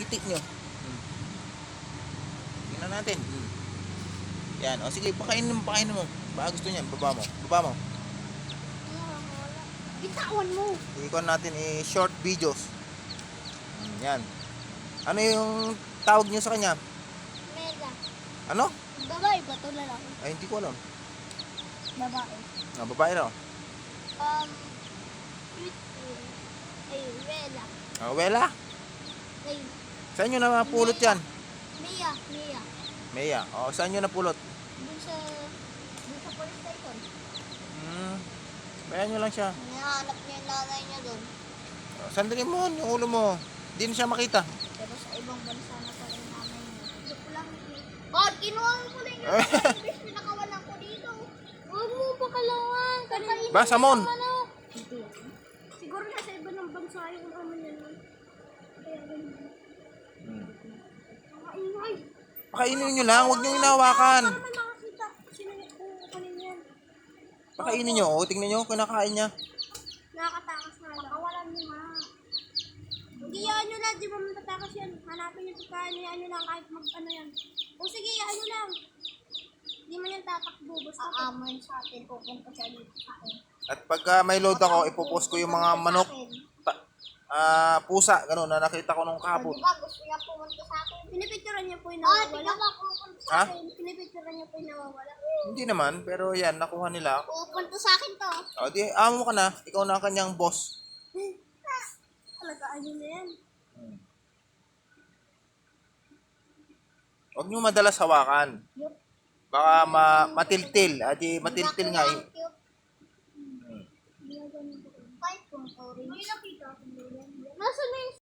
ngiti nyo. Tingnan natin. Yan. O sige, pakainin mo. Baka gusto niya. Baba mo. Bitawan mo. Ikon natin short videos. Yan. Ano yung tawag niyo sa kanya? Mega. Ano? Babae ba ito lalaki? Ay, hindi ko alam. Babae. Babae raw. Ay, Rela. Wela. Ay, Saan nyo na napulot yan? Mia. Mea. Saan nyo napulot? Dun sa police station. Bayan nyo lang siya. Hinahanap niya yung nanay niya dun. Sandali mo yung ulo mo. Hindi na siya makita. Pero sa ibang bansa na pala yung nanay niya. Joke lang. Oh, kinuha mo pala yung imbes pinakawalan ko dito. Huwag mo pakalawan. Ba, Samon? Siguro nasa iba ng bansa yung aman yan. Kaya ganun. Makaingay. Pakainin nyo lang. Huwag nyo hinahawakan. Para man makakita. Sino yung kukunin yan? Pakainin nyo. Tingnan nyo. Kinakain niya. Nakakatakas na lang. Pakawalan mo nga. Hindi yan nyo lang. Di ba matatakas yan? Hanapin yung pagkain niya. Ano lang kahit mag-ano yan. O sige, ano lang. Hindi man yan tatakbo. Basta aamoy sa atin. Pupunta siya dito sa akin. At pagka may load ako, ipopost ko yung mga manok. Pusa. Ganun na nakita ko nung kahapon. Diba gusto niya pumunta sa akin? Pinipicturean niya po yung nawawala. Di ba pupunta sa Ha? akin? Pinipicturean niya po yung nawawala. Hindi naman. Pero yan. Nakuha nila. Pupunta sa akin to. Di amo ka na. Ikaw na ang kanyang boss. Alagaan niyo na yan. Huwag nyo madalas hawakan. Yup. Baka matiltil. Matiltil nga. Cute. Kahit kung sorry. May nakita. Nasaan na yung